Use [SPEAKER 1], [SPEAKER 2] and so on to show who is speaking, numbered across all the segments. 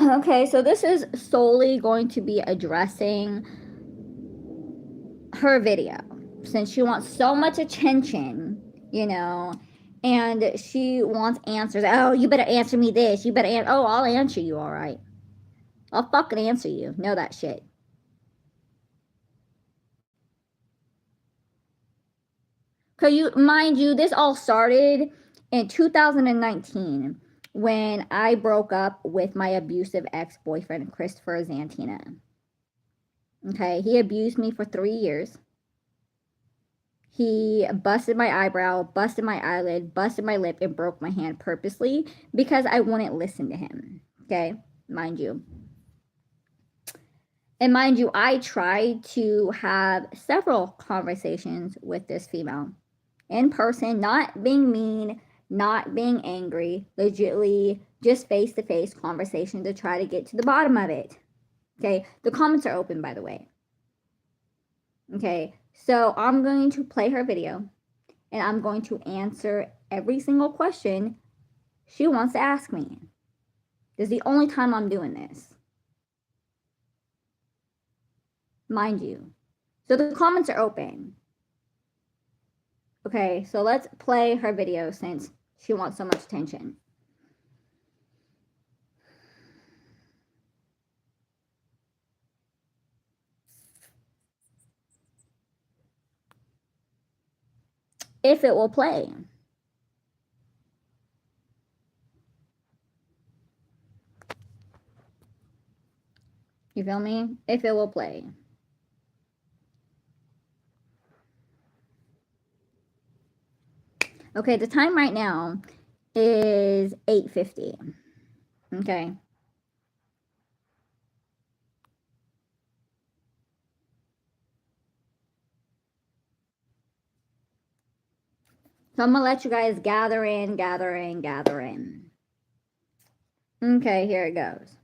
[SPEAKER 1] Okay, so this is solely going to be addressing her video since she wants so much attention, you know, and she wants answers. Oh, you better answer me this. You better answer. Oh, I'll answer you, all right. I'll fucking answer you. Know that shit. Cause mind you, this all started in 2019 when I broke up with my abusive ex-boyfriend, Christopher Okay, he abused me for 3 years. He busted my eyebrow, busted my eyelid, busted my lip, and broke my hand purposely because I wouldn't listen to him. Okay, mind you. And mind you, I tried to have several conversations with this female in person, not being mean, not being angry, legitly just face to face conversation to try to get to the bottom of it. Okay, the comments are open, by the way. Okay, so I'm going to play her video and I'm going to answer every single question she wants to ask me. This is the only time I'm doing this. Mind you. So the comments are open. Okay, so let's play her video since she wants so much attention. If it will play. You feel me? If it will play. Okay, the time right now is 8:50. Okay. So I'm gonna let you guys gather in. Okay, here it goes.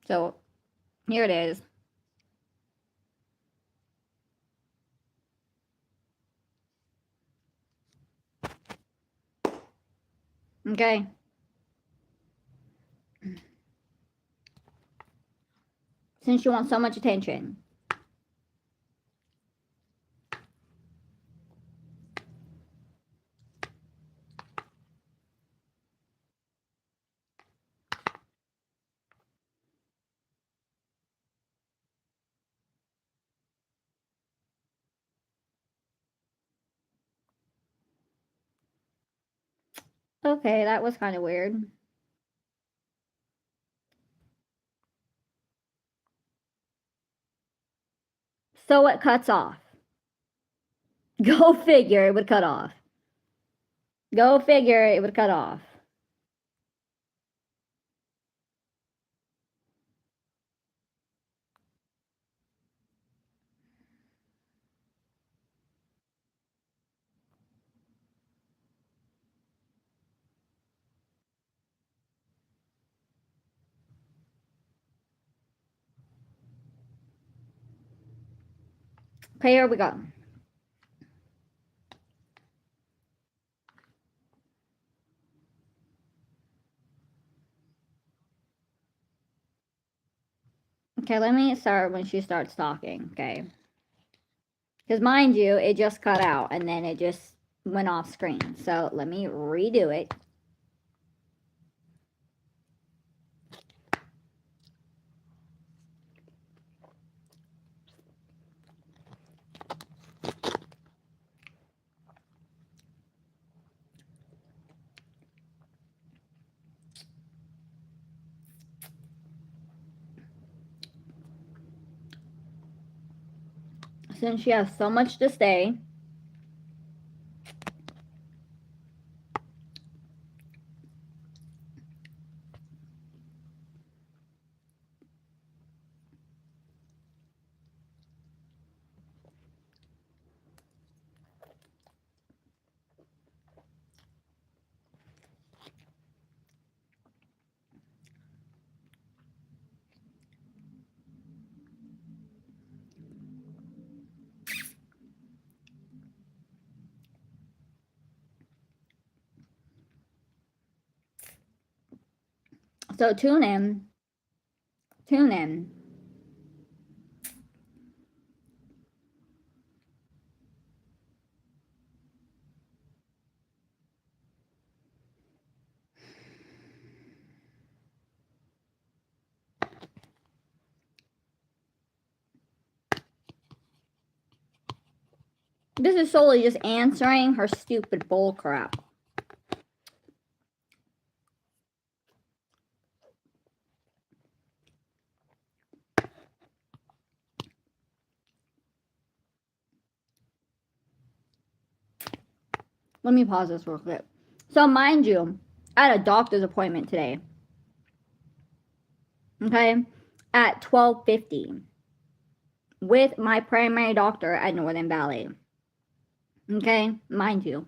[SPEAKER 1] So here it is. Okay. Since you want so much attention. Okay, that was kind of weird. So it cuts off. Go figure, it would cut off. Go figure, it would cut off. Okay, here we go. Okay, let me start when she starts talking, okay? Because mind you, it just cut out and then it just went off screen. So let me redo it. Since she has so much to say. So tune in. Tune in. This is solely just answering her stupid bull crap. Let me pause this real quick. So mind you, I had a doctor's appointment today. Okay? At 12:50 with my primary doctor at Northern Valley. Okay? Mind you.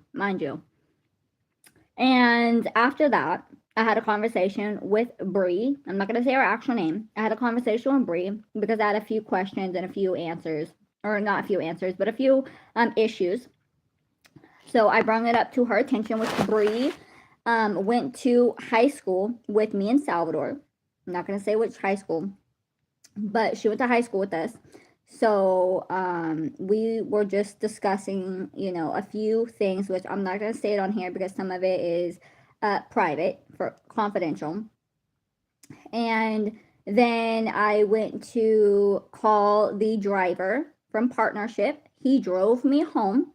[SPEAKER 1] And after that, I had a conversation with Bree. I'm not going to say her actual name. I had a conversation with Bree because I had a few questions and a few answers. Or not a few answers, but a few issues. So I brought it up to her attention, which Bree went to high school with me in Salvador. I'm not going to say which high school, but she went to high school with us. So we were just discussing, a few things, which I'm not going to say it on here because some of it is private, for confidential. And then I went to call the driver from Partnership. He drove me home.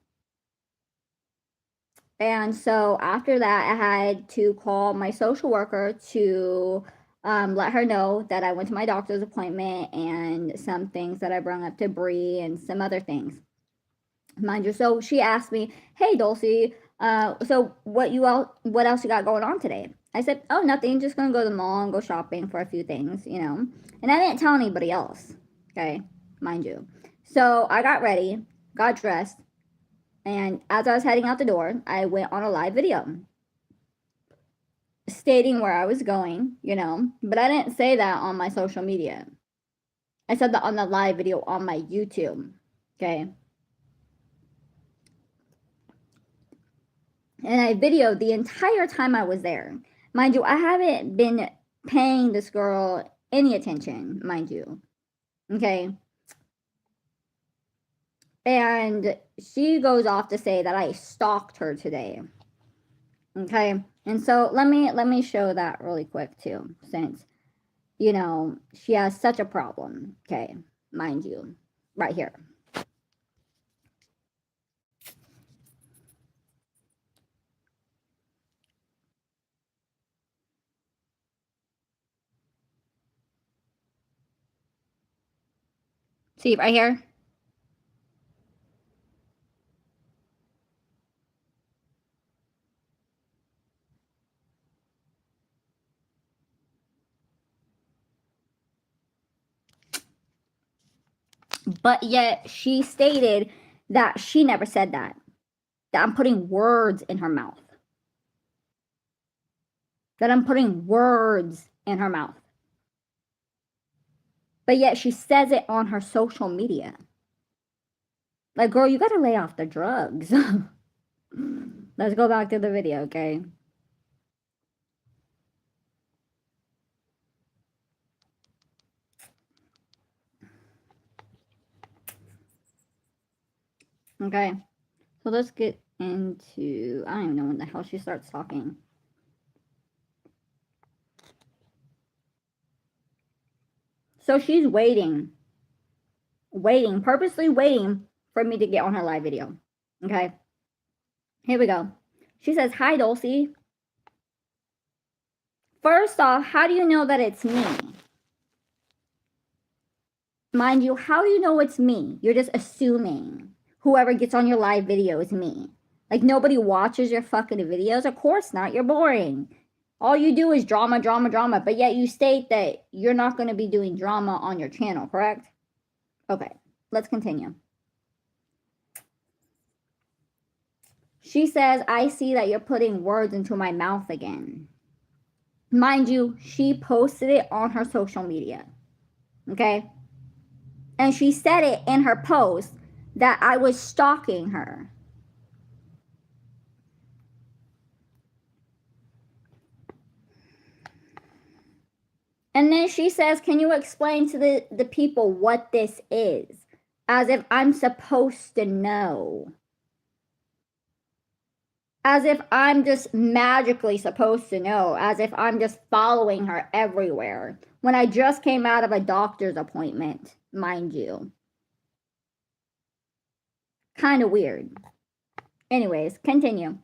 [SPEAKER 1] And so after that, I had to call my social worker to let her know that I went to my doctor's appointment and some things that I brought up to Bree and some other things. Mind you, so she asked me, "Hey, Dulcie, so what else you got going on today?" I said, "Oh, nothing. Just gonna go to the mall and go shopping for a few things, And I didn't tell anybody else. Okay, mind you. So I got ready, got dressed. And as I was heading out the door, I went on a live video stating where I was going, but I didn't say that on my social media. I said that on the live video on my YouTube, okay? And I videoed the entire time I was there. Mind you, I haven't been paying this girl any attention, mind you, okay? And she goes off to say that I stalked her today. Okay, and so let me show that really quick too, since she has such a problem. Okay, mind you, right here. See right here. But yet she stated that she never said that. That I'm putting words in her mouth. That I'm putting words in her mouth. But yet she says it on her social media. Like, girl, you gotta lay off the drugs. Let's go back to the video, okay? Okay, so let's get into, I don't even know when the hell she starts talking. So she's waiting, purposely waiting for me to get on her live video. Okay, here we go. She says, "Hi, Dulcie. First off, how do you know that it's me? Mind you, how do you know it's me? You're just assuming whoever gets on your live video is me. Like, nobody watches your fucking videos? Of course not. You're boring. All you do is drama, but yet you state that you're not going to be doing drama on your channel, correct?" Okay, let's continue. She says, "I see that you're putting words into my mouth again." Mind you, she posted it on her social media. Okay? And she said it in her post that I was stalking her. And then she says, can you explain to the people what this is? As if I'm supposed to know. As if I'm just magically supposed to know. As if I'm just following her everywhere. When I just came out of a doctor's appointment, mind you. Kind of weird. Anyways, continue.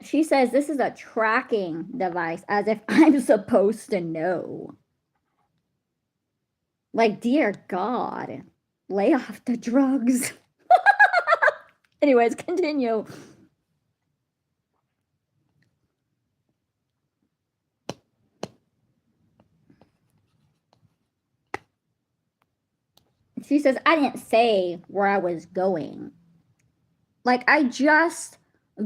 [SPEAKER 1] She says this is a tracking device, as if I'm supposed to know. Like, dear God, lay off the drugs. Anyways, continue. She says, I didn't say where I was going. Like, I just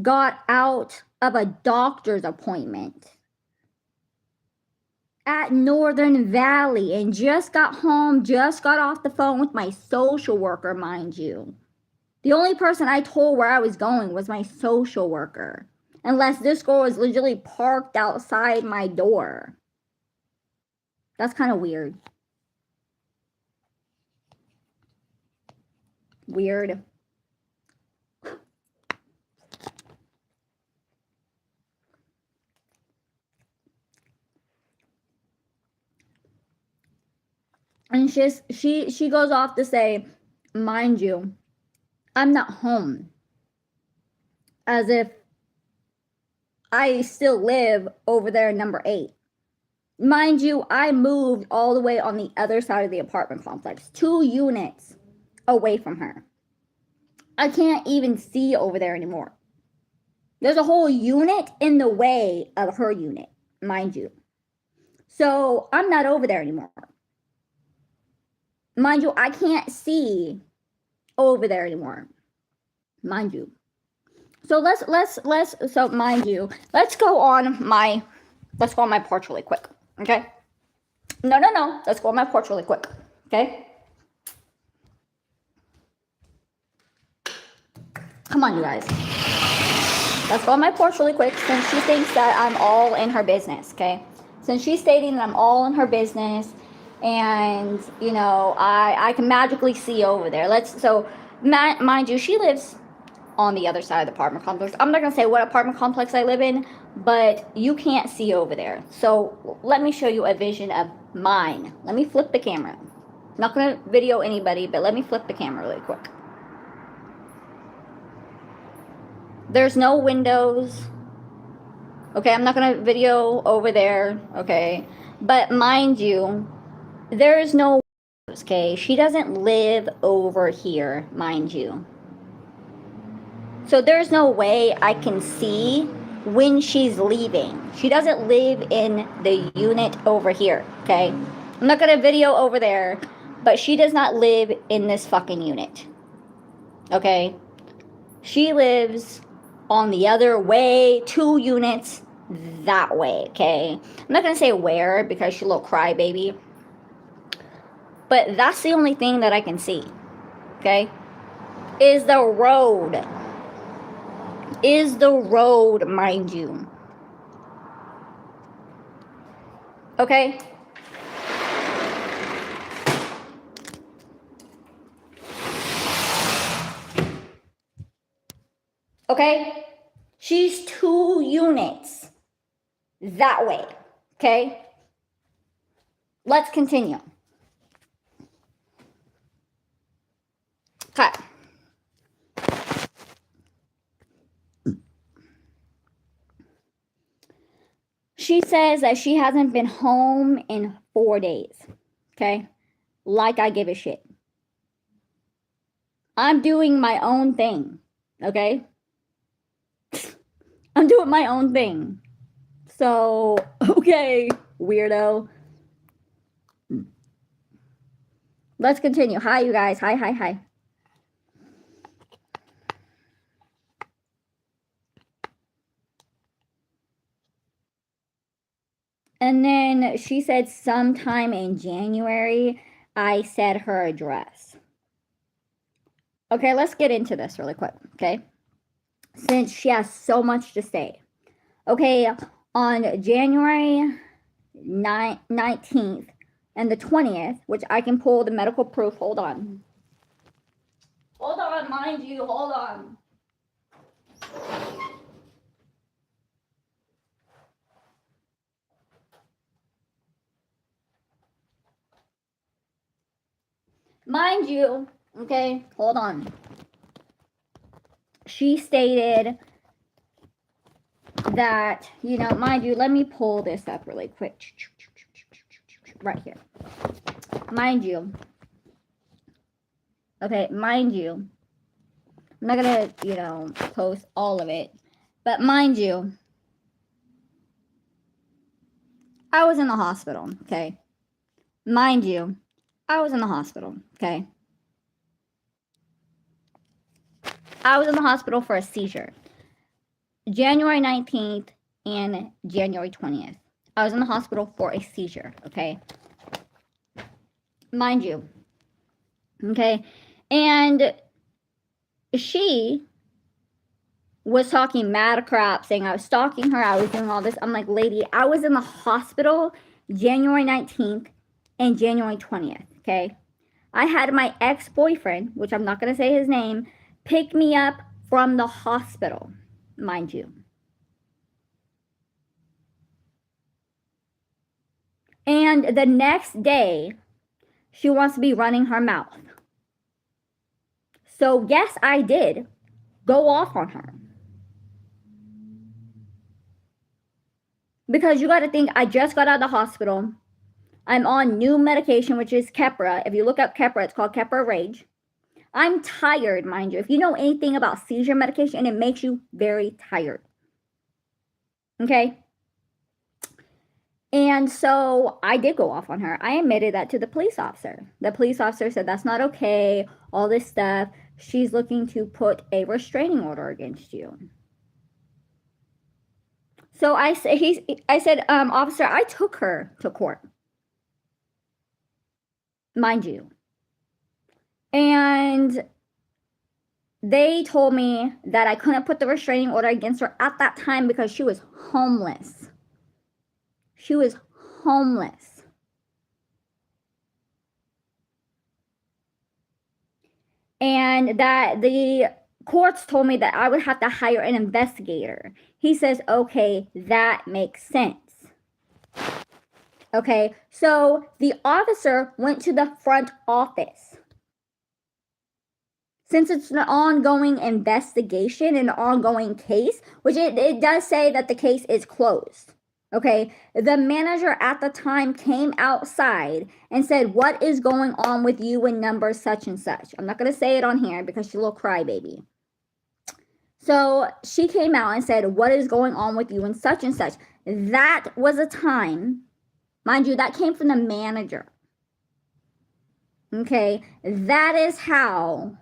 [SPEAKER 1] got out of a doctor's appointment at Northern Valley and just got home, just got off the phone with my social worker, mind you. The only person I told where I was going was my social worker. Unless this girl was literally parked outside my door. That's kind of weird. Weird. And she goes off to say, mind you, I'm not home. As if I still live over there in number 8. Mind you, I moved all the way on the other side of the apartment complex, 2 units away from her. I can't even see over there anymore. There's a whole unit in the way of her unit, mind you. So I'm not over there anymore. Mind you, I can't see over there anymore. Mind you. So so mind you, let's go on my porch really quick. Okay? No. Let's go on my porch really quick. Okay? Come on, you guys. Let's go on my porch really quick since she thinks that I'm all in her business, okay? Since she's stating that I'm all in her business and, you know, I can magically see over there. Mind you, she lives on the other side of the apartment complex. I'm not going to say what apartment complex I live in, but you can't see over there. So let me show you a vision of mine. Let me flip the camera. I'm not going to video anybody, but let me flip the camera really quick. There's no windows. Okay, I'm not going to video over there, okay? But mind you, there's no windows, okay? She doesn't live over here, mind you. So there's no way I can see when she's leaving. She doesn't live in the unit over here, okay? I'm not going to video over there, but she does not live in this fucking unit, okay? She lives on the other way, 2 units that way, okay? I'm not going to say where because she's a little crybaby, but that's the only thing that I can see, okay? Is the road, mind you. Okay? Okay? She's 2 units that way, okay? Let's continue. Okay. She says that she hasn't been home in 4 days, okay? Like I give a shit. I'm doing my own thing, okay? I'm doing my own thing. So, okay, weirdo. Let's continue. Hi, you guys. Hi. And then she said sometime in January, I said her address. Okay, let's get into this really quick, okay? since she has so much to say. Okay, on January 19th and the 20th, which I can pull the medical proof. Hold on. Hold on, mind you, hold on. Mind you, okay, hold on. She stated that, mind you, let me pull this up really quick. Right here. Mind you. Okay, mind you. I'm not gonna, post all of it. But mind you, I was in the hospital, okay? Mind you, I was in the hospital, okay? I was in the hospital for a seizure. January 19th and January 20th. I was in the hospital for a seizure, okay? Mind you. Okay? And she was talking mad crap, saying I was stalking her, I was doing all this. I'm like, lady, I was in the hospital January 19th and January 20th, okay? I had my ex-boyfriend, which I'm not going to say his name, pick me up from the hospital, mind you. And the next day, she wants to be running her mouth. So yes, I did go off on her. Because you got to think, I just got out of the hospital. I'm on new medication, which is Keppra. If you look up Keppra, it's called Keppra Rage. I'm tired, mind you. If you know anything about seizure medication, it makes you very tired. Okay? And so I did go off on her. I admitted that to the police officer. The police officer said, that's not okay, all this stuff. She's looking to put a restraining order against you. So I said, officer, I took her to court. Mind you. And they told me that I couldn't put the restraining order against her at that time because she was homeless. She was homeless. And that the courts told me that I would have to hire an investigator. He says, okay, that makes sense. Okay, so the officer went to the front office. Since it's an ongoing investigation, an ongoing case, which it does say that the case is closed. Okay, the manager at the time came outside and said, what is going on with you and number such and such? I'm not going to say it on here because she's a little crybaby. So she came out and said, what is going on with you and such? That was a time, mind you, that came from the manager. Okay, that is how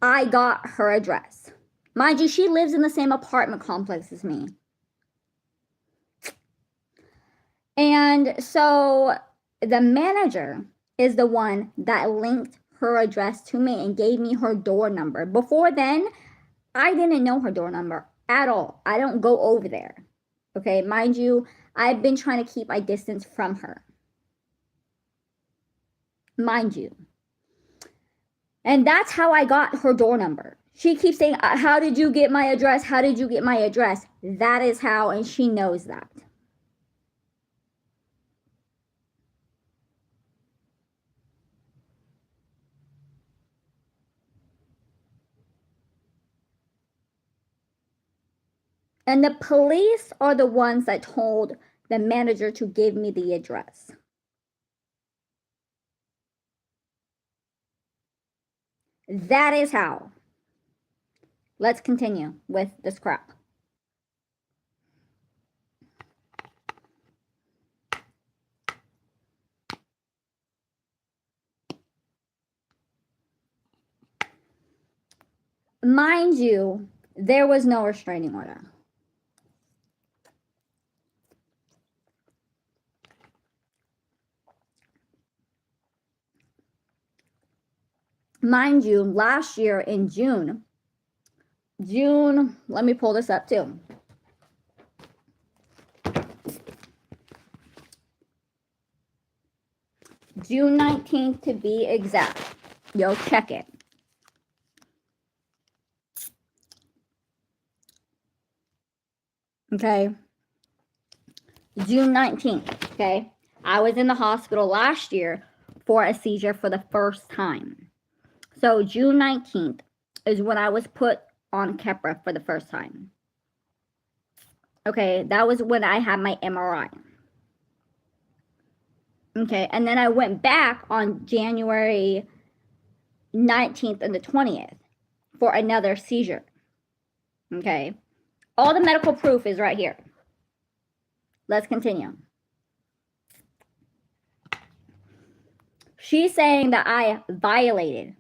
[SPEAKER 1] I got her address. Mind you, she lives in the same apartment complex as me. And so the manager is the one that linked her address to me and gave me her door number. Before then, I didn't know her door number at all. I don't go over there. Okay, mind you, I've been trying to keep my distance from her. Mind you. And that's how I got her door number. She keeps saying, how did you get my address? How did you get my address? That is how, and she knows that. And the police are the ones that told the manager to give me the address. That is how. Let's continue with this crap. Mind you, there was no restraining order. Mind you, last year in June, June, let me pull this up too. June 19th to be exact. Yo, check it. Okay. June 19th, okay? I was in the hospital last year for a seizure for the first time. So June 19th is when I was put on Keppra for the first time. Okay, that was when I had my MRI. Okay, and then I went back on January 19th and the 20th for another seizure. Okay, all the medical proof is right here. Let's continue. She's saying that I violated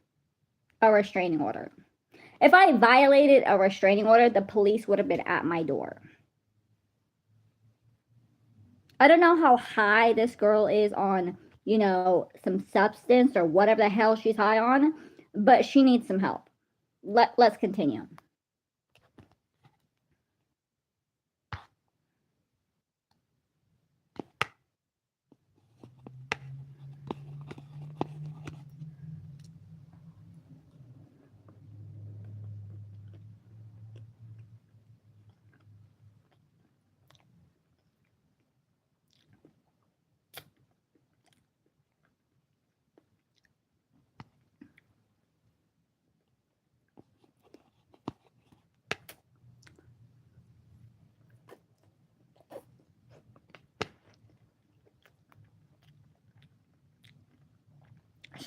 [SPEAKER 1] a restraining order. If I violated a restraining order, the police would have been at my door. I don't know how high this girl is on, you know, some substance or whatever the hell she's high on, but she needs some help. Let's continue.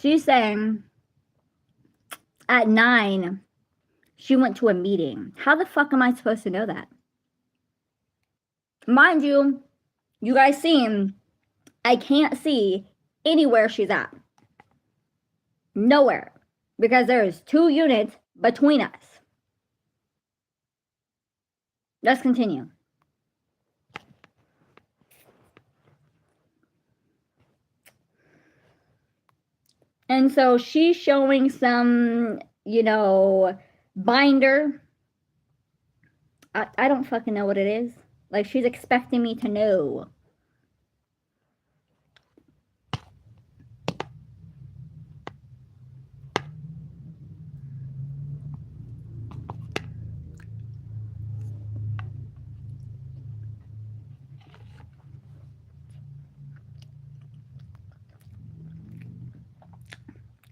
[SPEAKER 1] She's saying at 9, she went to a meeting. How the fuck am I supposed to know that? Mind you, you guys seen, I can't see anywhere she's at. Nowhere. Because there's 2 units between us. Let's continue. And so she's showing some, you know, binder. I don't fucking know what it is. Like, she's expecting me to know.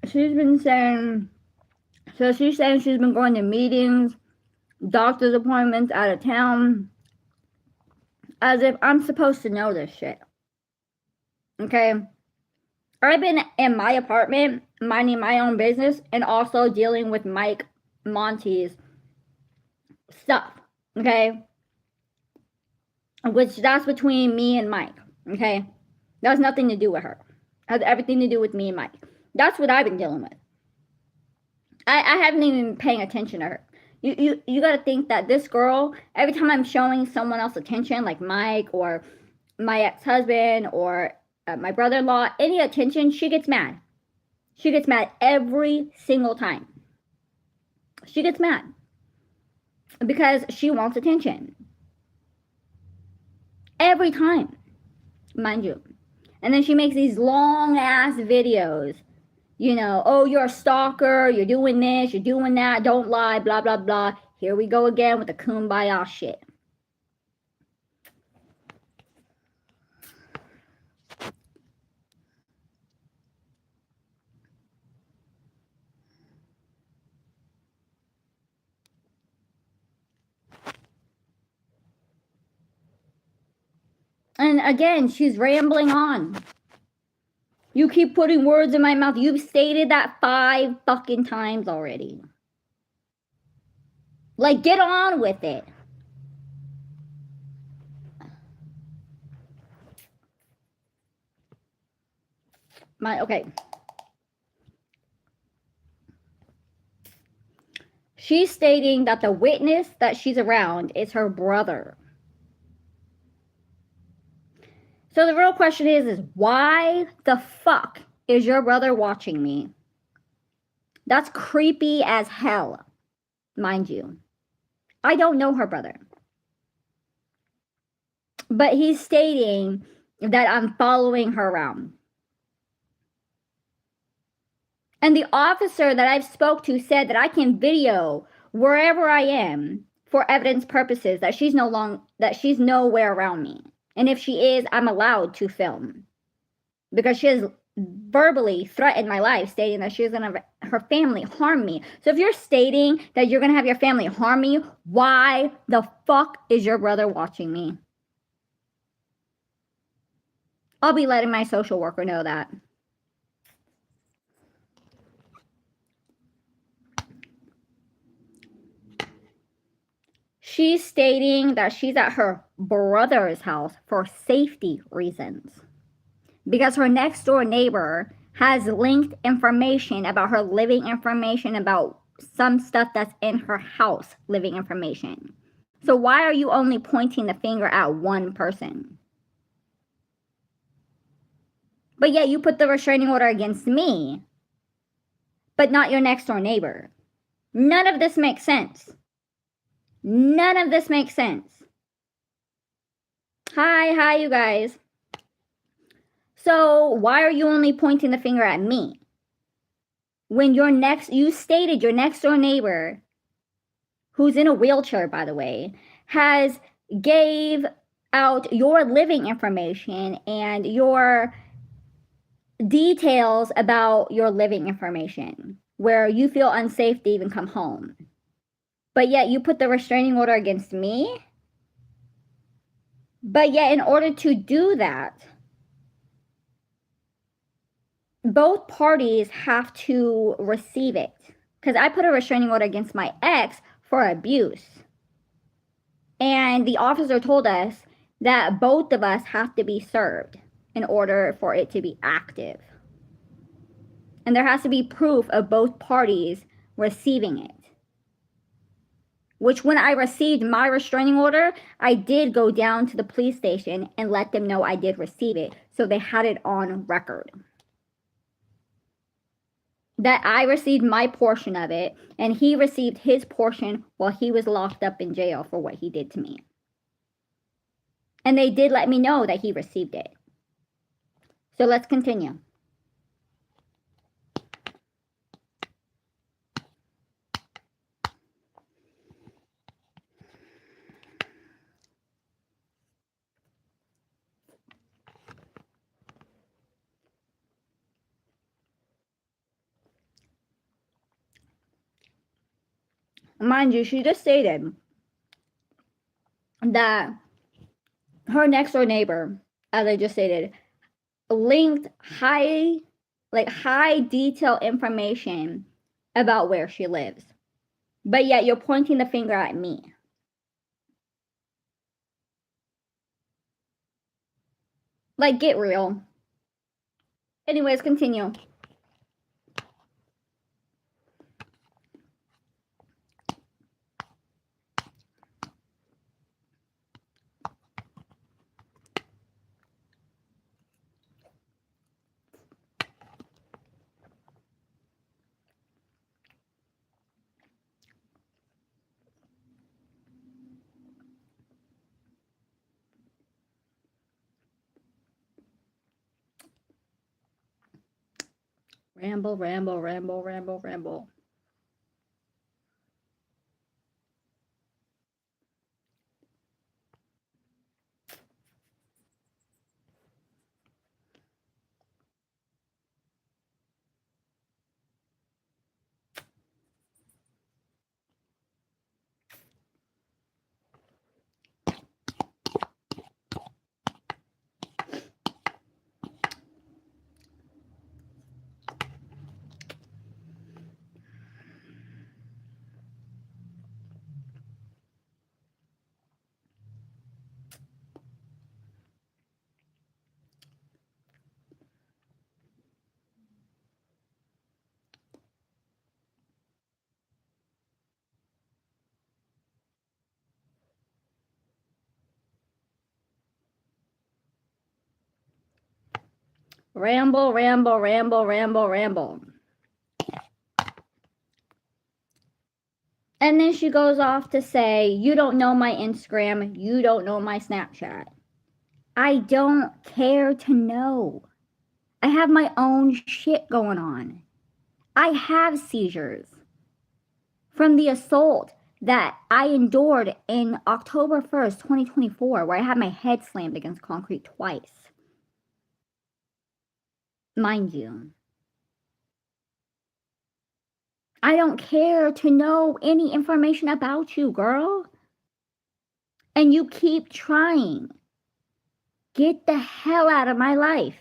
[SPEAKER 1] She's been saying, so she's saying she's been going to meetings, doctor's appointments out of town, as if I'm supposed to know this shit. Okay? I've been in my apartment, minding my own business, and also dealing with Mike Monty's stuff. Okay? Which, that's between me and Mike. Okay? That has nothing to do with her. It has everything to do with me and Mike. That's what I've been dealing with. I haven't even been paying attention to her. You got to think that this girl, every time I'm showing someone else attention, like Mike or my ex-husband or my brother-in-law, any attention, she gets mad. She gets mad every single time. She gets mad because she wants attention. Every time, mind you. And then she makes these long-ass videos. You know, oh, you're a stalker, you're doing this, you're doing that, don't lie, blah, blah, blah. Here we go again with the kumbaya shit. And again, she's rambling on. You keep putting words in my mouth. You've stated that 5 fucking times already. Like, get on with it. Okay. She's stating that the witness that she's around is her brother. So the real question is why the fuck is your brother watching me? That's creepy as hell, mind you. I don't know her brother. But he's stating that I'm following her around. And the officer that I've spoke to said that I can video wherever I am for evidence purposes, that she's nowhere around me. And if she is, I'm allowed to film. Because she has verbally threatened my life, stating that she's going to have her family harm me. So if you're stating that you're going to have your family harm me, why the fuck is your brother watching me? I'll be letting my social worker know that. She's stating that she's at her brother's house for safety reasons, because her next door neighbor has linked information about her living information, about some stuff that's in her house, living information. So why are you only pointing the finger at one person? But yet you put the restraining order against me, but not your next door neighbor. None of this makes sense. None of this makes sense. Hi, you guys. So why are you only pointing the finger at me? When you stated your next door neighbor, who's in a wheelchair, by the way, has gave out your living information and your details about your living information, where you feel unsafe to even come home. But yet you put the restraining order against me? But yet in order to do that, both parties have to receive it. Because I put a restraining order against my ex for abuse. And the officer told us that both of us have to be served in order for it to be active. And there has to be proof of both parties receiving it. Which when I received my restraining order, I did go down to the police station and let them know I did receive it. So they had it on record. That I received my portion of it, and he received his portion while he was locked up in jail for what he did to me. And they did let me know that he received it. So let's continue. Mind you, she just stated that her next door neighbor, as I just stated, linked high detail information about where she lives. But yet you're pointing the finger at me. Like, get real. Anyways, continue. Ramble. And then she goes off to say, you don't know my Instagram, you don't know my Snapchat. I don't care to know. I have my own shit going on. I have seizures from the assault that I endured in October 1st, 2024, where I had my head slammed against concrete twice. Mind you, I don't care to know any information about you, girl. And you keep trying. Get the hell out of my life.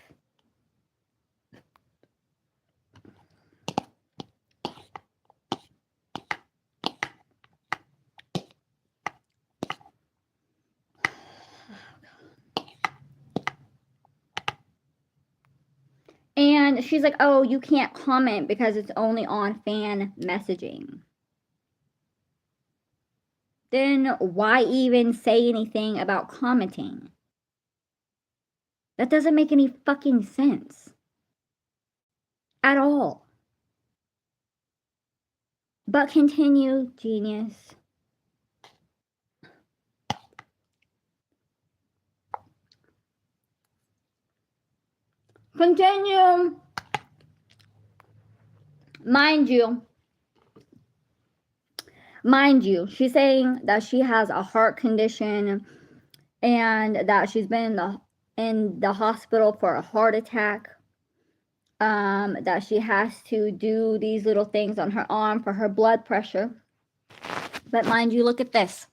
[SPEAKER 1] And she's like, oh, you can't comment because it's only on fan messaging. Then why even say anything about commenting? That doesn't make any fucking sense. At all. But continue, genius. Continue. Mind you, she's saying that she has a heart condition and that she's been in the hospital for a heart attack. That she has to do these little things on her arm for her blood pressure. But mind you, look at this.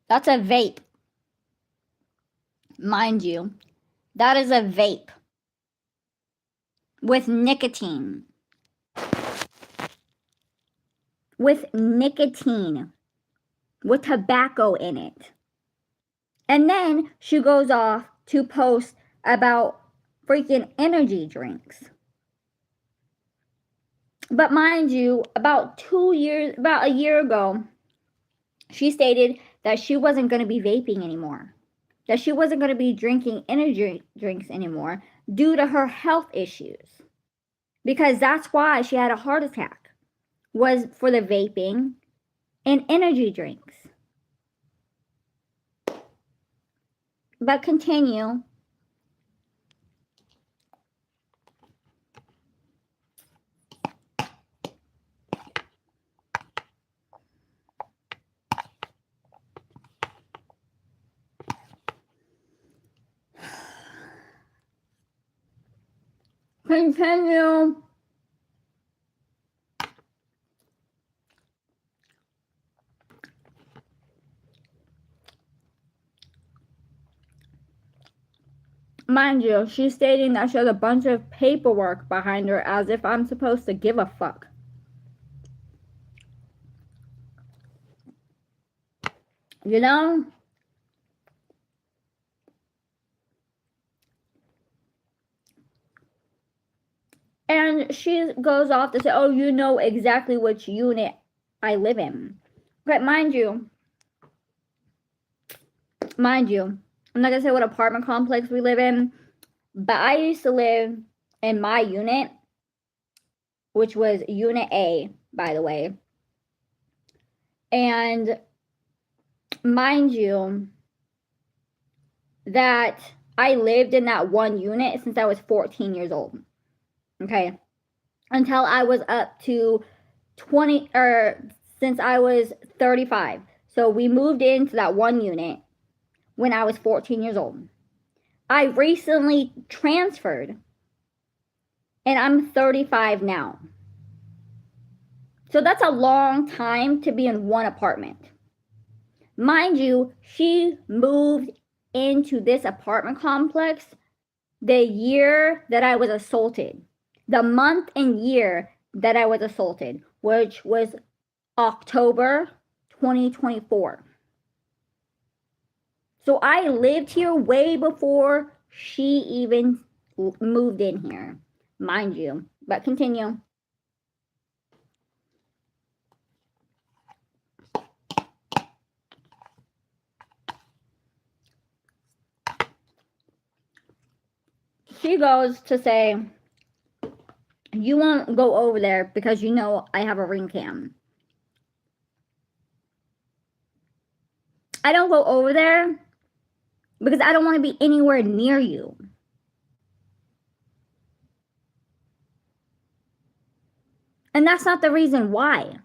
[SPEAKER 1] That's a vape. Mind you, that is a vape with nicotine. With nicotine. With tobacco in it. And then she goes off to post about freaking energy drinks. But mind you, about a year ago, she stated that she wasn't going to be vaping anymore. That she wasn't going to be drinking energy drinks anymore due to her health issues. Because that's why she had a heart attack, was for the vaping and energy drinks. But continue. Continue. Mind you, she's stating that she has a bunch of paperwork behind her as if I'm supposed to give a fuck. You know? And she goes off to say, oh, you know exactly which unit I live in. But mind you, I'm not going to say what apartment complex we live in, but I used to live in my unit, which was Unit A, by the way. And mind you, that I lived in that one unit since I was 14 years old. Okay. Until I was up to since I was 35. So we moved into that one unit when I was 14 years old. I recently transferred and I'm 35 now. So that's a long time to be in one apartment. Mind you, she moved into this apartment complex the year that I was assaulted. The month and year that I was assaulted, which was October 2024. So I lived here way before she even moved in here, mind you. But continue. She goes to say, You won't go over there because you know I have a ring cam. I don't go over there because I don't want to be anywhere near you. And that's not the reason why.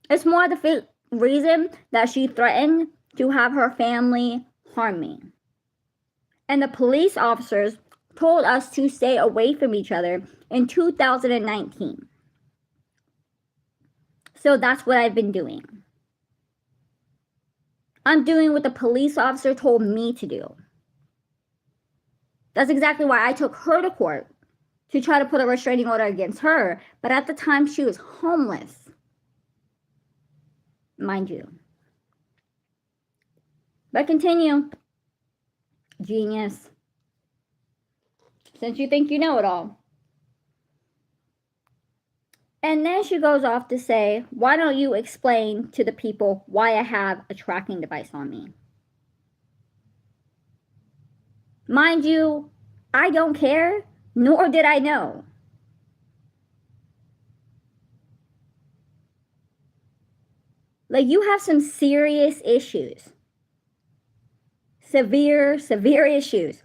[SPEAKER 1] It's more the reason that she threatened to have her family harm me. And the police officers told us to stay away from each other in 2019. So that's what I've been doing. I'm doing what the police officer told me to do. That's exactly why I took her to court, to try to put a restraining order against her. But at the time, she was homeless. Mind you. But continue. Genius. Since you think you know it all. And then she goes off to say, why don't you explain to the people why I have a tracking device on me? Mind you, I don't care, nor did I know. Like, you have some serious issues. Severe issues.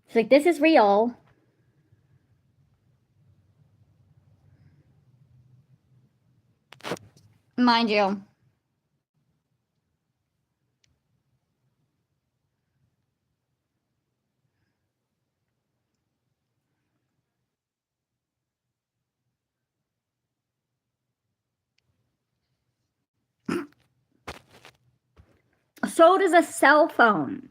[SPEAKER 1] It's like, this is real. Mind you. So does a cell phone.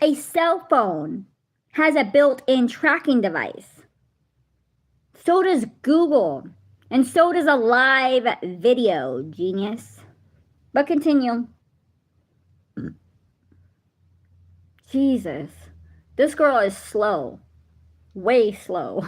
[SPEAKER 1] A cell phone has a built-in tracking device. So does Google. And so does a live video, genius. But continue. Jesus. This girl is slow. Way slow.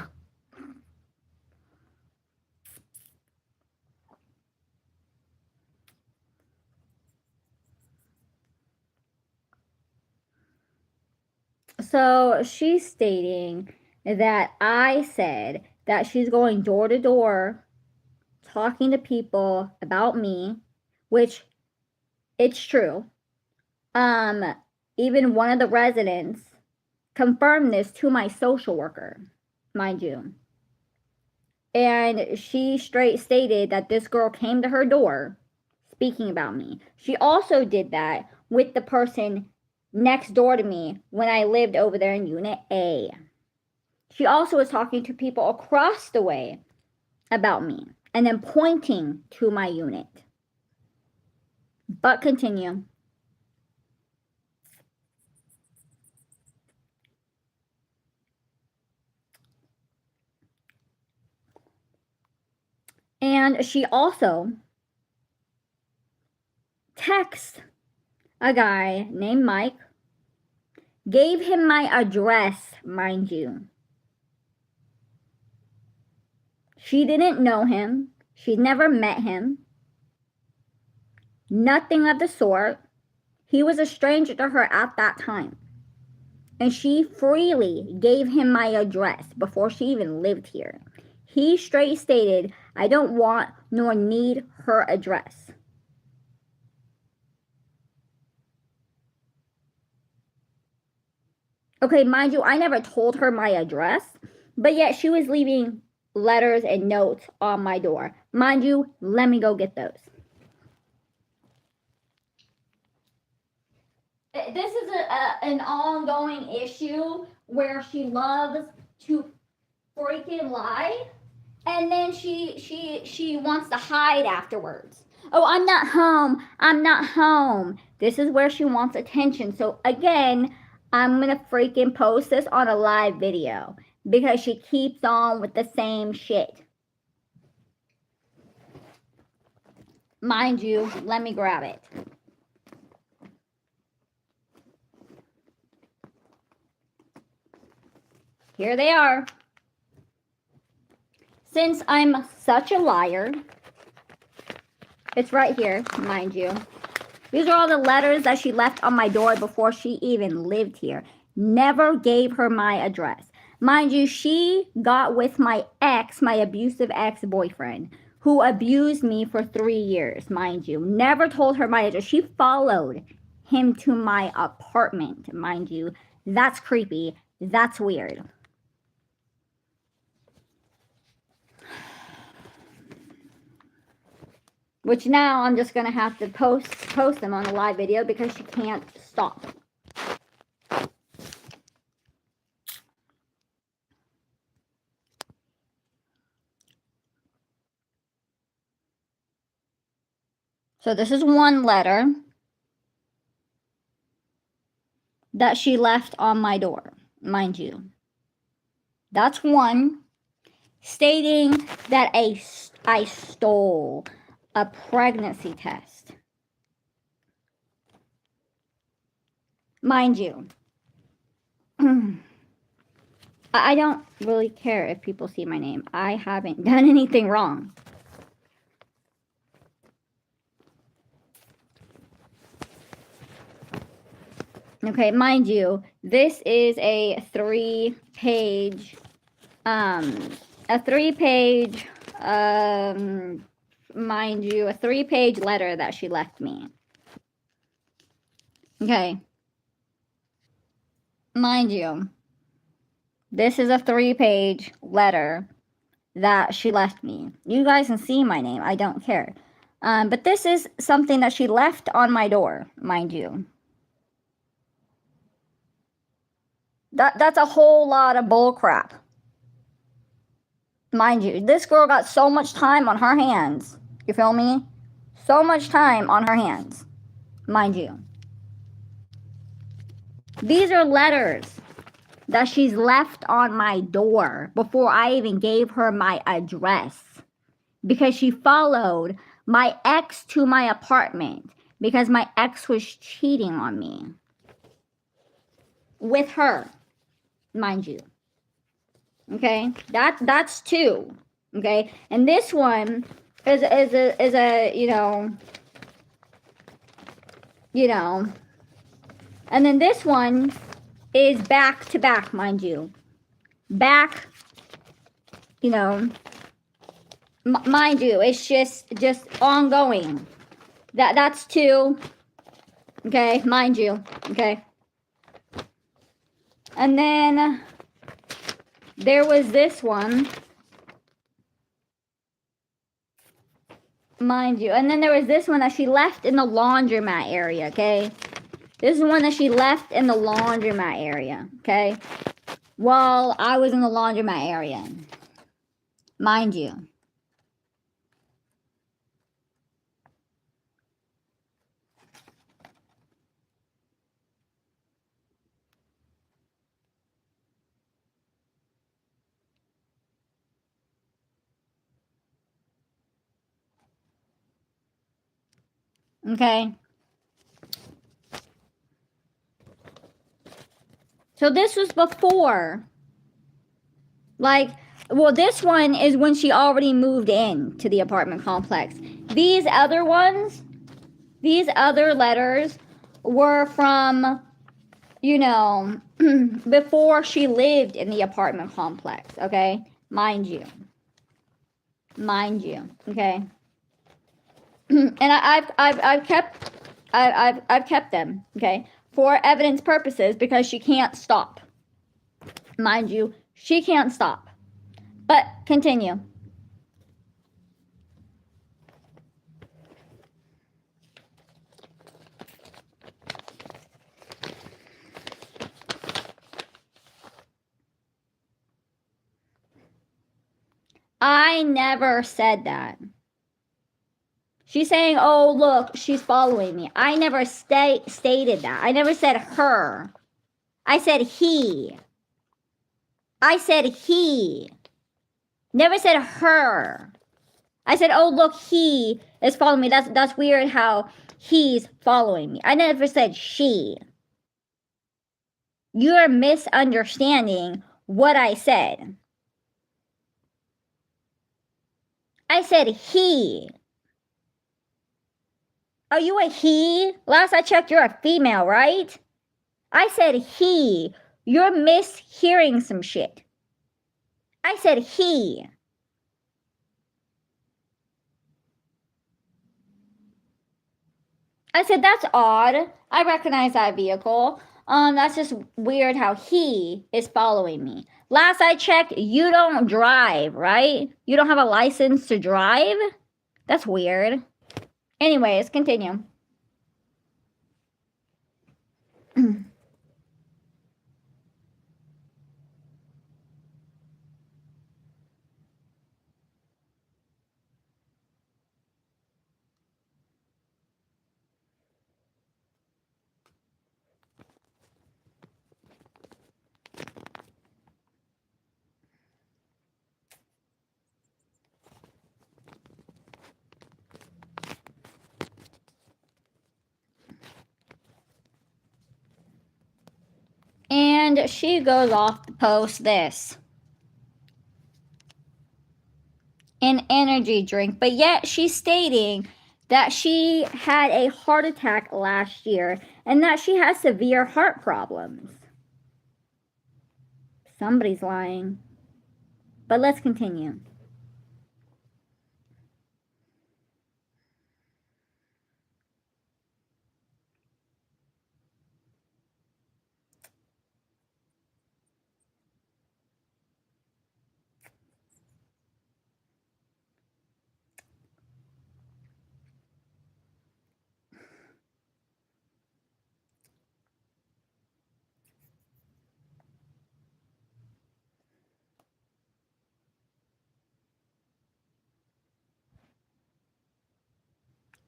[SPEAKER 1] So she's stating that I said that she's going door to door talking to people about me, which it's true. Even one of the residents confirmed this to my social worker, mind you. And she straight stated that this girl came to her door speaking about me. She also did that with the person next door to me when I lived over there in Unit A. She also was talking to people across the way about me and then pointing to my unit. But continue. And she also texted a guy named Mike, gave him my address, mind you. She didn't know him. She'd never met him. Nothing of the sort. He was a stranger to her at that time. And she freely gave him my address before she even lived here. He straight stated, I don't want nor need her address. Okay, mind you, I never told her my address, but yet she was leaving letters and notes on my door. Mind you, let me go get those. This is an ongoing issue where she loves to freaking lie, and then she wants to hide afterwards. Oh, I'm not home. I'm not home. This is where she wants attention. So again, I'm gonna freaking post this on a live video because she keeps on with the same shit. Mind you, let me grab it. Here they are. Since I'm such a liar, it's right here, mind you. These are all the letters that she left on my door before she even lived here. Never gave her my address. Mind you, she got with my ex, my abusive ex-boyfriend, who abused me for 3 years, mind you. Never told her my address. She followed him to my apartment, mind you. That's creepy. That's weird. Which now I'm just going to have to post them on a live video because she can't stop. So this is one letter that she left on my door, mind you. That's one, stating that I stole a pregnancy test. Mind you, I don't really care if people see my name. I haven't done anything wrong. Okay, mind you, this is a 3-page, mind you, a 3-page letter that she left me. Okay. Mind you, this is a 3-page letter that she left me. You guys can see my name. I don't care. But this is something that she left on my door, mind you. That's a whole lot of bull crap. Mind you, this girl got so much time on her hands. You feel me? So much time on her hands. Mind you. These are letters that she's left on my door before I even gave her my address. Because she followed my ex to my apartment. Because my ex was cheating on me. With her. Mind you. Okay, that's 2. Okay, and this one is a you know, and then this one is back to back, mind you, back, you know, mind you, it's just ongoing. That's 2. Okay, mind you. Okay, and then there was this one, mind you. And then there was this one that she left in the laundromat area, okay? This is one that she left in the laundromat area, okay? While I was in the laundromat area, mind you. Okay? So this was before. Like, well, this one is when she already moved in to the apartment complex. These other ones, these other letters were from, you know, before she lived in the apartment complex, okay? Mind you. Mind you, okay? And I've kept them, okay, for evidence purposes because she can't stop. Mind you, she can't stop. But continue. I never said that. She's saying, oh, look, she's following me. I never stated that. I never said her. I said he. I said he. Never said her. I said, oh, look, he is following me. That's weird how he's following me. I never said she. You're misunderstanding what I said. I said he. Are you a he? Last I checked, you're a female, right? I said he. You're mishearing some shit. I said he. I said, that's odd. I recognize that vehicle. That's just weird how he is following me. Last I checked, you don't drive, right? You don't have a license to drive? That's weird. Anyways, continue. And she goes off to post this. An energy drink, but yet she's stating that she had a heart attack last year and that she has severe heart problems. Somebody's lying. But let's continue.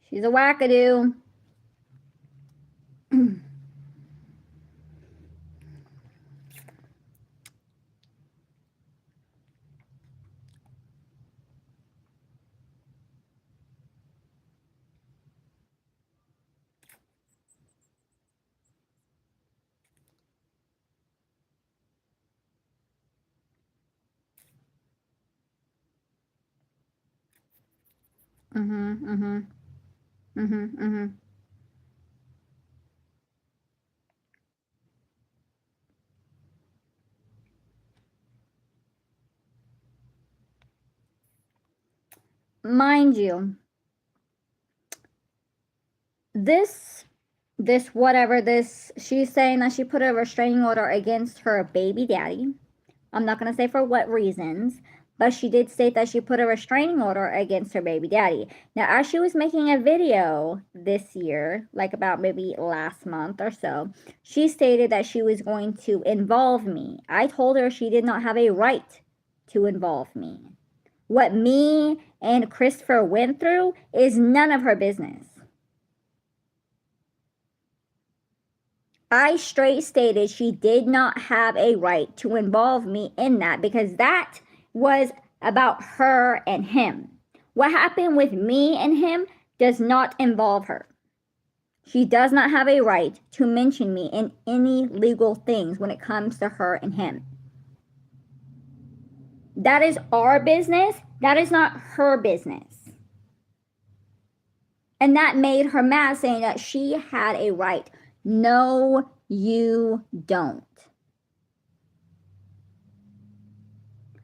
[SPEAKER 1] She's a wackadoo. Mind you, this whatever this, she's saying that she put a restraining order against her baby daddy. I'm not going to say for what reasons, but she did state that she put a restraining order against her baby daddy. Now, as she was making a video this year, like about maybe last month or so, she stated that she was going to involve me. I told her she did not have a right to involve me. What me and Christopher went through is none of her business. I straight stated she did not have a right to involve me in that because that was about her and him. What happened with me and him does not involve her. She does not have a right to mention me in any legal things when it comes to her and him. That is our business. That is not her business. And that made her mad, saying that she had a right. No, you don't.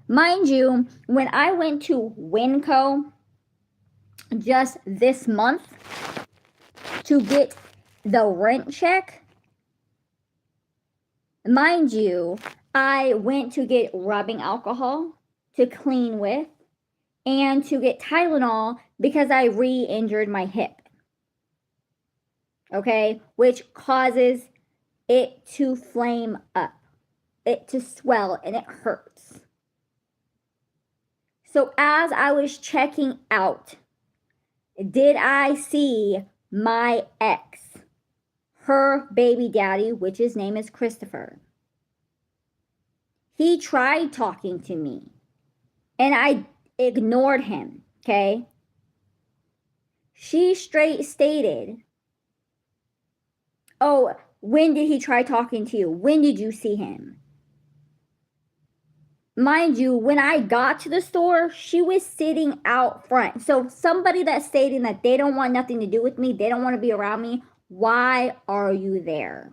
[SPEAKER 1] Mind you, when I went to Winco just this month to get the rent check, mind you, I went to get rubbing alcohol to clean with and to get Tylenol because I re-injured my hip. Okay, which causes it to flame up, it to swell, and it hurts. So as I was checking out, did I see my ex, her baby daddy, which his name is Christopher? He tried talking to me, and I ignored him, okay? She straight stated, oh, when did he try talking to you? When did you see him? Mind you, when I got to the store, she was sitting out front. So somebody that's stating that they don't want nothing to do with me, they don't want to be around me, why are you there?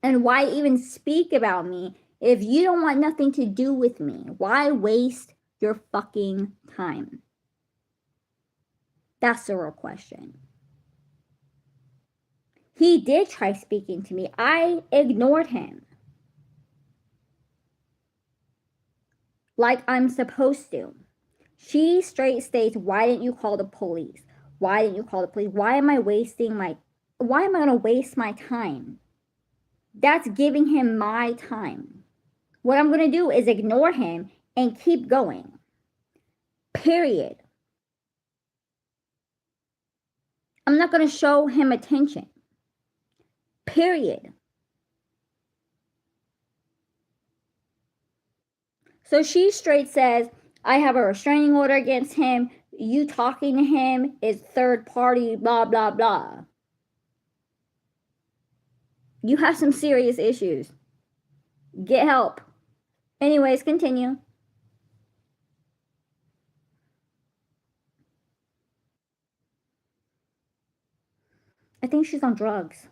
[SPEAKER 1] And why even speak about me if you don't want nothing to do with me? Why waste your fucking time? That's the real question. He did try speaking to me. I ignored him. Like I'm supposed to. She straight states, why didn't you call the police? Why didn't you call the police? Why am I going to waste my time? That's giving him my time. What I'm going to do is ignore him and keep going. Period. I'm not going to show him attention. Period. So she straight says, I have a restraining order against him. You talking to him is third party, blah, blah, blah. You have some serious issues. Get help. Anyways, continue. I think she's on drugs.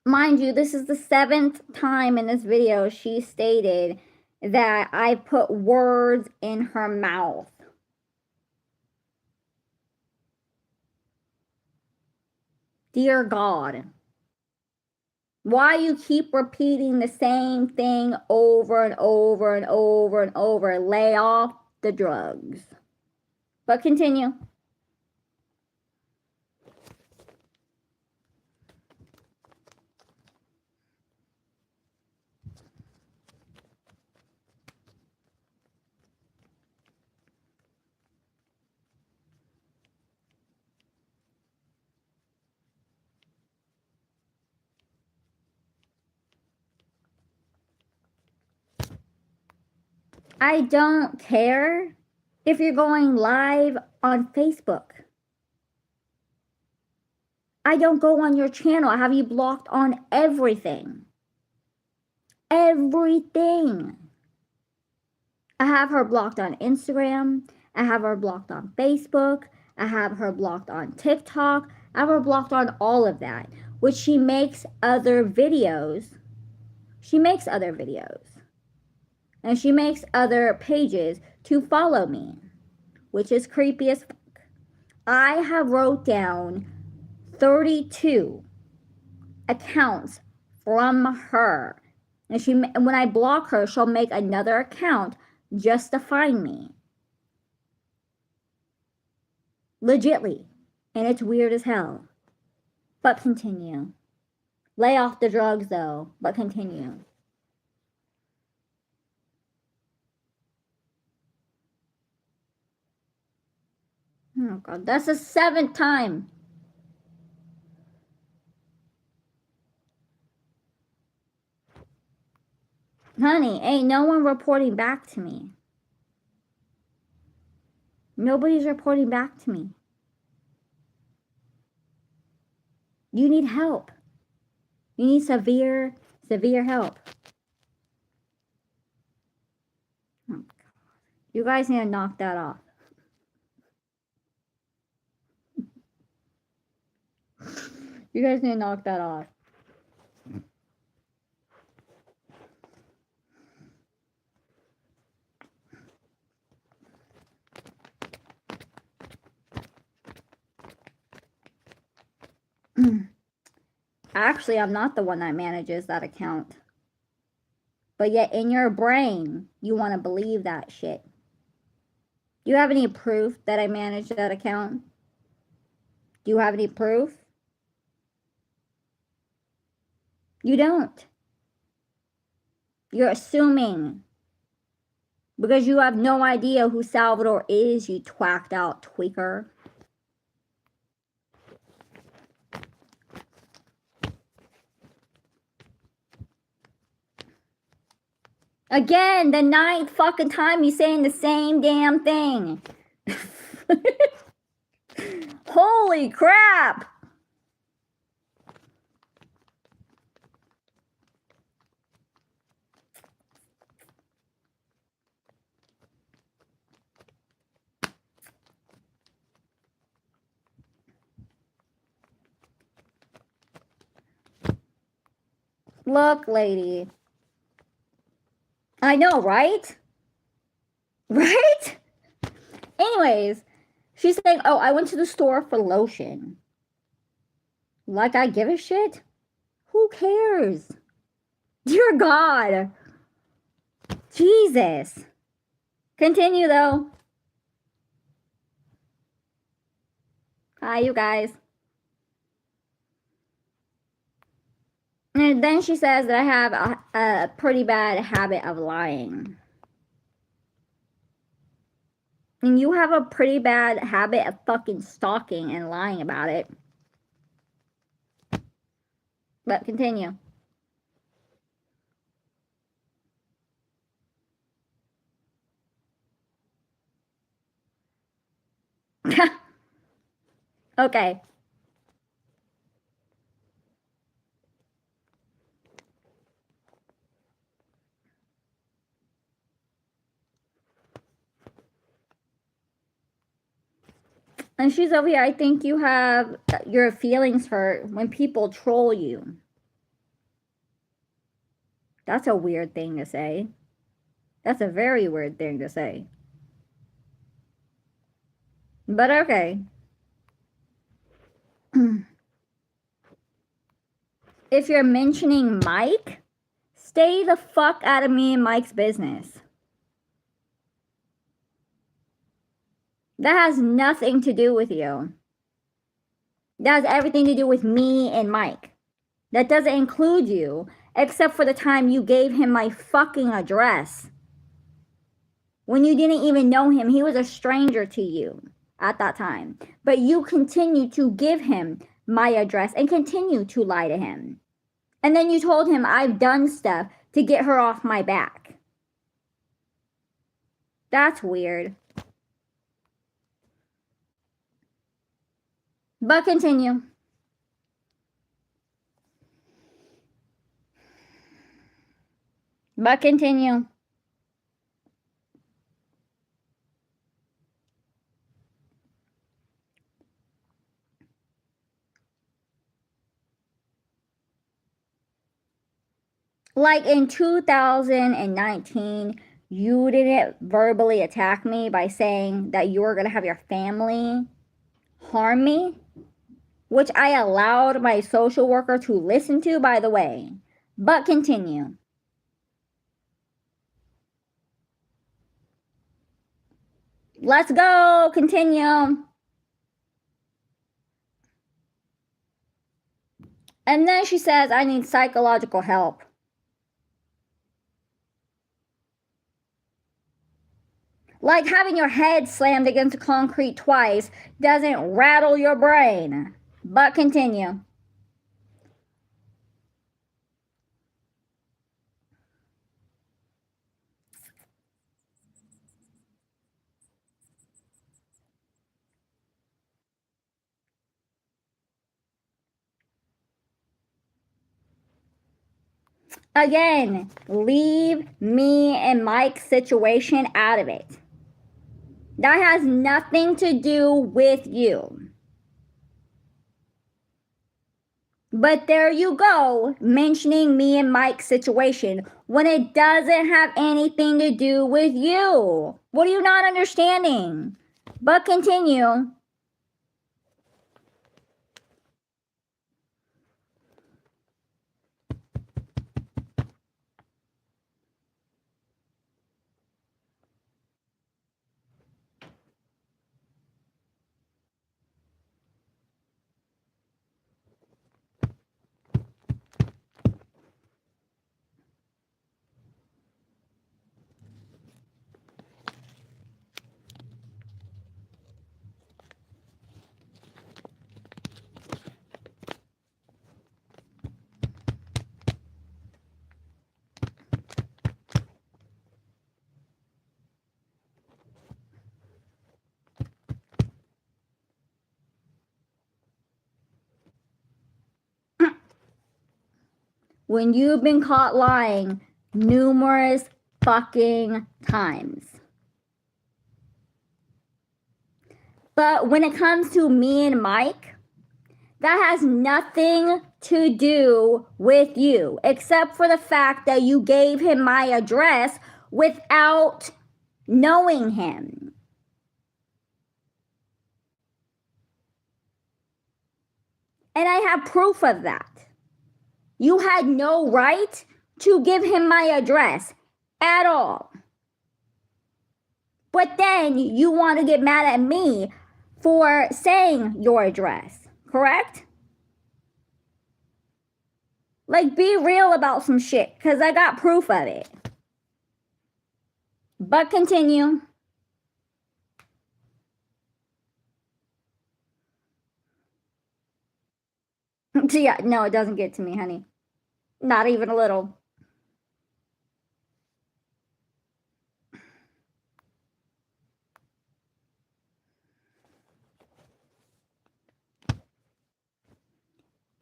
[SPEAKER 1] Mind you, this is the 7th time in this video she stated that I put words in her mouth. Dear God. Why you keep repeating the same thing over and over and over and over? Lay off the drugs. But continue. I don't care if you're going live on Facebook. I don't go on your channel. I have you blocked on everything. Everything. I have her blocked on Instagram. I have her blocked on Facebook. I have her blocked on TikTok. I have her blocked on all of that, which she makes other videos. She makes other videos. And she makes other pages to follow me, which is creepy as fuck. I have wrote down 32 accounts from her. And when I block her, she'll make another account just to find me. Legitly. And it's weird as hell. But continue. Lay off the drugs though, but continue. Oh God, that's the 7th time. Honey, ain't no one reporting back to me. Nobody's reporting back to me. You need help. You need severe help. Oh God. You guys need to knock that off. You guys need to knock that off. Actually, I'm not the one that manages that account. But yet in your brain, you want to believe that shit. Do you have any proof that I manage that account? Do you have any proof? You don't. You're assuming. Because you have no idea who Salvador is, you twacked out tweaker. Again, the 9th fucking time you saying the same damn thing. Holy crap! Look, lady. I know, right? Right? Anyways, she's saying, oh, I went to the store for lotion. Like I give a shit? Who cares? Dear God. Jesus. Continue, though. Hi, you guys. And then she says that I have a pretty bad habit of lying. And you have a pretty bad habit of fucking stalking and lying about it. But continue. Okay. And she's over here, I think you have your feelings hurt when people troll you. That's a weird thing to say. That's a very weird thing to say. But okay. If you're mentioning Mike, stay the fuck out of me and Mike's business. That has nothing to do with you. That has everything to do with me and Mike. That doesn't include you, except for the time you gave him my fucking address. When you didn't even know him, he was a stranger to you at that time. But you continue to give him my address and continue to lie to him. And then you told him I've done stuff to get her off my back. That's weird. But continue. But continue. Like in 2019, you didn't verbally attack me by saying that you were going to have your family harm me, which I allowed my social worker to listen to, by the way. But continue. Let's go. Continue. And then she says, I need psychological help. Like having your head slammed against the concrete twice doesn't rattle your brain. But continue. Again, leave me and Mike's situation out of it. That has nothing to do with you. But there you go, mentioning me and Mike's situation when it doesn't have anything to do with you. What are you not understanding? But continue. When you've been caught lying numerous fucking times. But when it comes to me and Mike, that has nothing to do with you, except for the fact that you gave him my address without knowing him. And I have proof of that. You had no right to give him my address at all. But then you want to get mad at me for saying your address, correct? Like, be real about some shit, because I got proof of it. But continue. Yeah, no, it doesn't get to me, honey. Not even a little.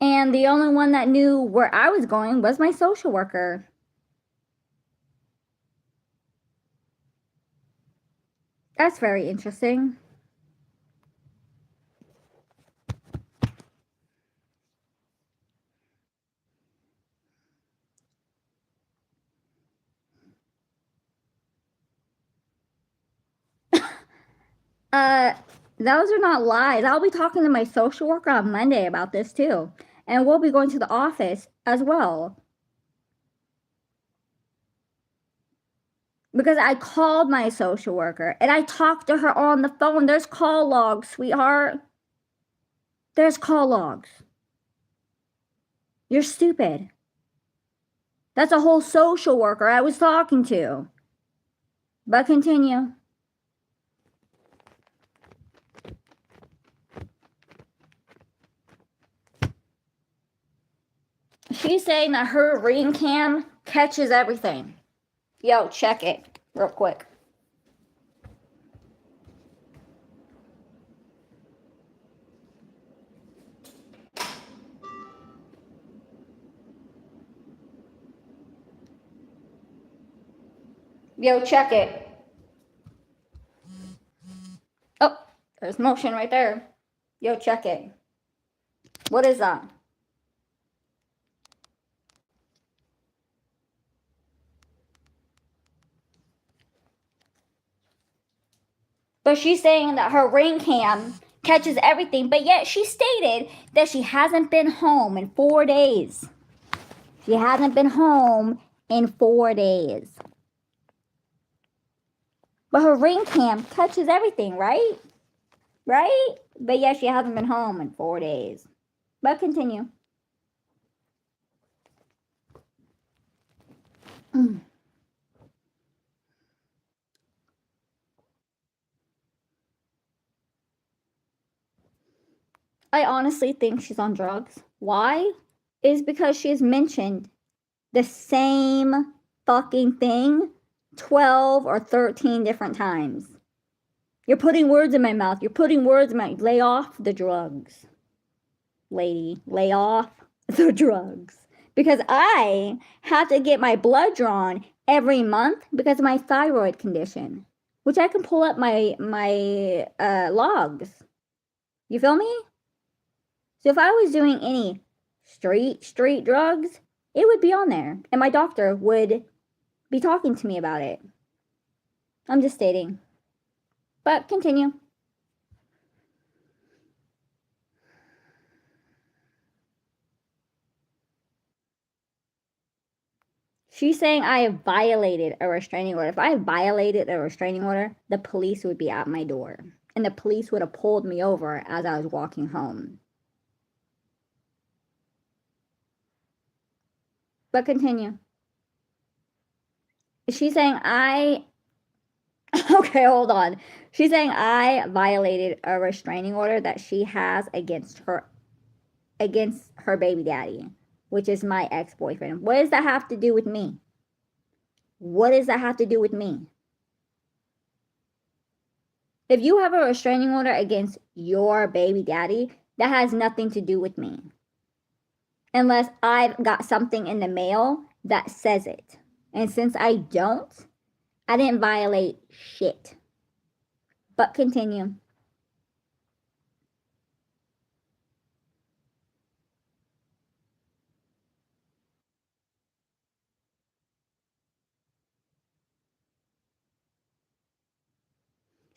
[SPEAKER 1] And the only one that knew where I was going was my social worker. That's very interesting. Those are not lies. I'll be talking to my social worker on Monday about this too. And we'll be going to the office as well. Because I called my social worker and I talked to her on the phone. There's call logs, sweetheart. There's call logs. You're stupid. That's a whole social worker I was talking to. But continue. She's saying that her ring cam catches everything. Yo, check it real quick. Yo, check it. Oh, there's motion right there. Yo, check it. What is that? But she's saying that her ring cam catches everything, but yet she stated that she hasn't been home in 4 days. She hasn't been home in 4 days. But her ring cam catches everything, right? Right? But yet she hasn't been home in 4 days. But continue. I honestly think she's on drugs. Why? Is because she's mentioned the same fucking thing 12 or 13 different times. You're putting words in my mouth. You're putting words in my... Lay off the drugs. Lady, lay off the drugs. Because I have to get my blood drawn every month because of my thyroid condition, which I can pull up my logs. You feel me? So if I was doing any street drugs, it would be on there, and my doctor would be talking to me about it. I'm just stating. But continue. She's saying I have violated a restraining order. If I violated a restraining order, the police would be at my door. And the police would have pulled me over as I was walking home. But continue. She's saying okay, hold on. She's saying I violated a restraining order that she has against her baby daddy, which is my ex-boyfriend. What does that have to do with me? What does that have to do with me? If you have a restraining order against your baby daddy, that has nothing to do with me. Unless I've got something in the mail that says it. And since I don't, I didn't violate shit. But continue.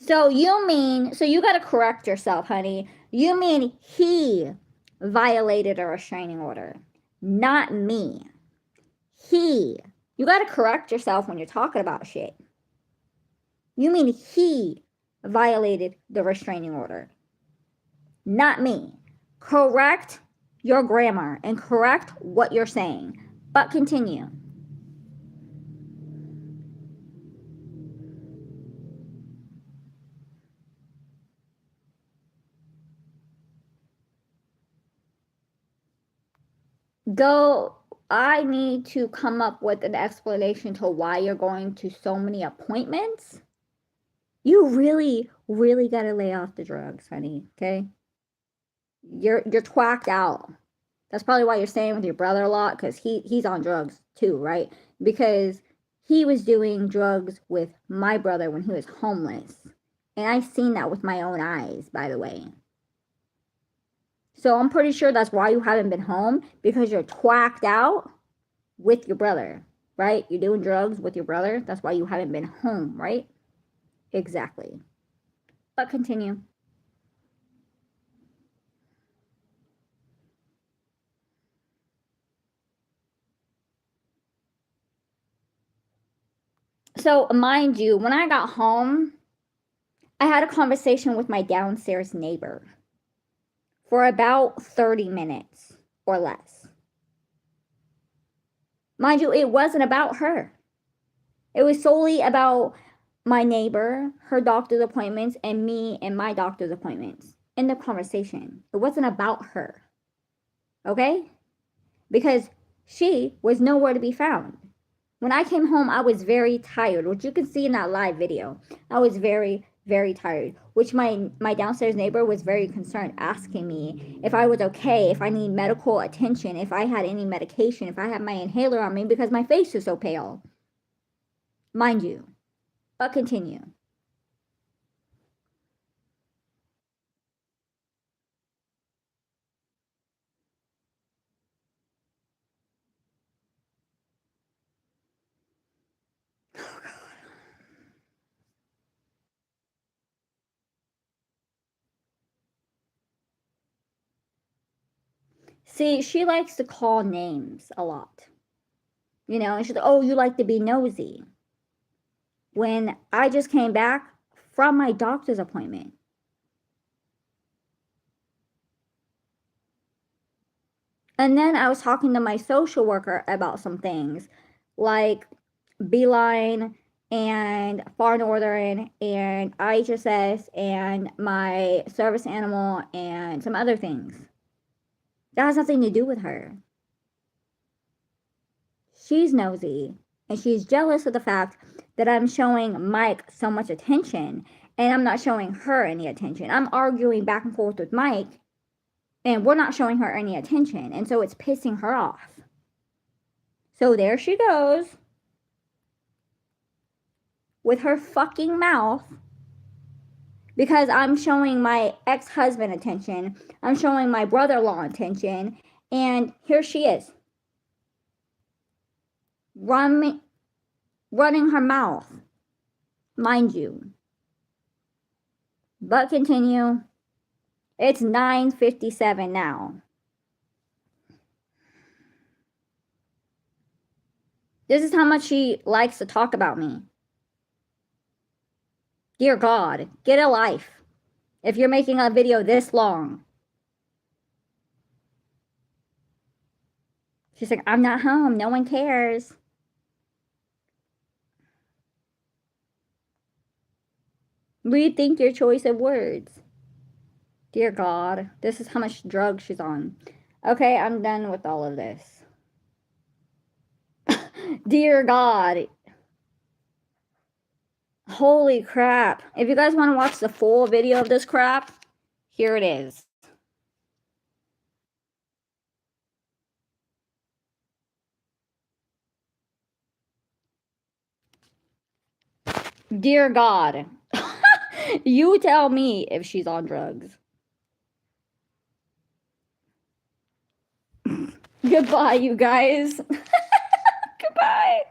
[SPEAKER 1] So you got to correct yourself, honey. You mean he violated a restraining order, not me. He. You got to correct yourself when you're talking about shit. You mean he violated the restraining order, not me. Correct your grammar and correct what you're saying. But continue. I need to come up with an explanation to why you're going to so many appointments. You really, really got to lay off the drugs, honey, okay? You're twacked out. That's probably why you're staying with your brother a lot, because he's on drugs too, right? Because he was doing drugs with my brother when he was homeless. And I've seen that with my own eyes, by the way. So I'm pretty sure that's why you haven't been home, because you're twacked out with your brother, right? You're doing drugs with your brother. That's why you haven't been home, right? Exactly. But continue. So, mind you, when I got home, I had a conversation with my downstairs neighbor for about 30 minutes or less. Mind you, it wasn't about her. It was solely about my neighbor, her doctor's appointments, and me and my doctor's appointments in the conversation. It wasn't about her. Okay? Because she was nowhere to be found. When I came home, I was very tired, which you can see in that live video. I was very, very tired, which my downstairs neighbor was very concerned, asking me if I was okay, if I need medical attention, if I had any medication, if I had my inhaler on me, because my face is so pale. Mind you. But continue. See, she likes to call names a lot. You know, and she's like, oh, you like to be nosy. When I just came back from my doctor's appointment. And then I was talking to my social worker about some things like Beeline and Far Northern and IHSS and my service animal and some other things. That has nothing to do with her. She's nosy and she's jealous of the fact that I'm showing Mike so much attention and I'm not showing her any attention. I'm arguing back and forth with Mike and we're not showing her any attention. And so it's pissing her off. So there she goes with her fucking mouth because I'm showing my ex-husband attention. I'm showing my brother-in-law attention. And here she is. Running her mouth. Mind you. But continue. It's 9:57 now. This is how much she likes to talk about me. Dear God, get a life. If you're making a video this long. She's like, I'm not home. No one cares. Rethink your choice of words. Dear God, this is how much drugs she's on. Okay, I'm done with all of this. Dear God. Holy crap. If you guys want to watch the full video of this crap, here it is. Dear God. You tell me if she's on drugs. Goodbye, you guys. Goodbye.